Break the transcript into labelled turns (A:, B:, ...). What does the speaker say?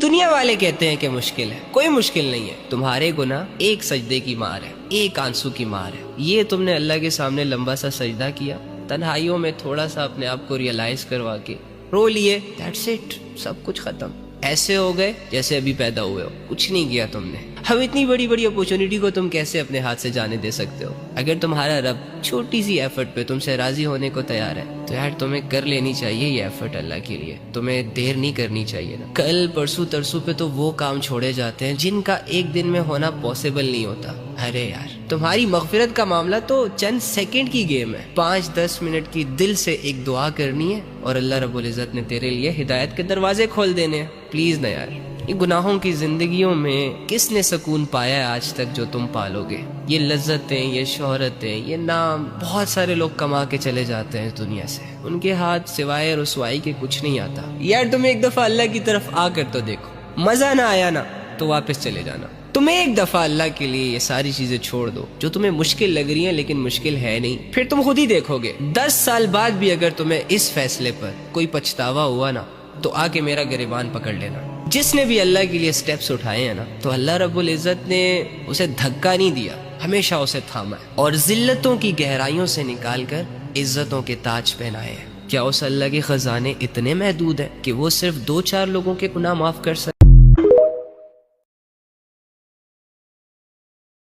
A: دنیا والے کہتے ہیں کہ مشکل ہے، کوئی مشکل نہیں ہے. تمہارے گناہ ایک سجدے کی مار ہے، ایک آنسو کی مار ہے. یہ تم نے اللہ کے سامنے لمبا سا سجدہ کیا، تنہائیوں میں تھوڑا سا اپنے آپ کو ریئلائز کروا کے رو لیے، دیٹس اٹ، سب کچھ ختم. ایسے ہو گئے جیسے ابھی پیدا ہوئے ہو، کچھ نہیں کیا تم نے. اب اتنی بڑی بڑی اپورچونٹی کو تم کیسے اپنے ہاتھ سے جانے دے سکتے ہو؟ اگر تمہارا رب چھوٹی سی ایفرٹ پہ تم سے راضی ہونے کو تیار ہے تو یار تمہیں کر لینی چاہیے یہ ایفرٹ اللہ کے لیے. تمہیں دیر نہیں کرنی چاہیے نا. کل پرسوں ترسوں پہ تو وہ کام چھوڑے جاتے ہیں جن کا ایک دن میں ہونا پاسبل نہیں ہوتا. ارے یار تمہاری مغفرت کا معاملہ تو چند سیکنڈ کی گیم ہے. 5-10 منٹ کی دل سے ایک دعا کرنی ہے اور اللہ رب العزت نے تیرے لیے ہدایت کے دروازے کھول دینے ہیں. پلیز نا یار. یہ گناہوں کی زندگیوں میں کس نے سکون پایا ہے آج تک جو تم پالو گے؟ یہ لذتیں، یہ شہرتیں، یہ نام، بہت سارے لوگ کما کے چلے جاتے ہیں دنیا سے، ان کے ہاتھ سوائے رسوائی کے کچھ نہیں آتا. یار تمہیں ایک دفعہ اللہ کی طرف آ کر تو دیکھو، مزہ نہ آیا نا تو واپس چلے جانا. تمہیں ایک دفعہ اللہ کے لیے یہ ساری چیزیں چھوڑ دو جو تمہیں مشکل لگ رہی ہیں لیکن مشکل ہے نہیں. پھر تم خود ہی دیکھو گے 10 سال بعد بھی اگر تمہیں اس فیصلے پر کوئی پچھتاوا ہوا نا تو آ کے میرا گریبان پکڑ لینا. جس نے بھی اللہ کے لیے سٹیپس اٹھائے ہیں نا تو اللہ رب العزت نے اسے دھکا نہیں دیا، ہمیشہ اسے تھاما ہے اور ذلتوں کی گہرائیوں سے نکال کر عزتوں کے تاج پہنائے ہیں. کیا اس اللہ کے خزانے اتنے محدود ہیں کہ وہ صرف 2-4 لوگوں کے گناہ معاف کر سکتے؟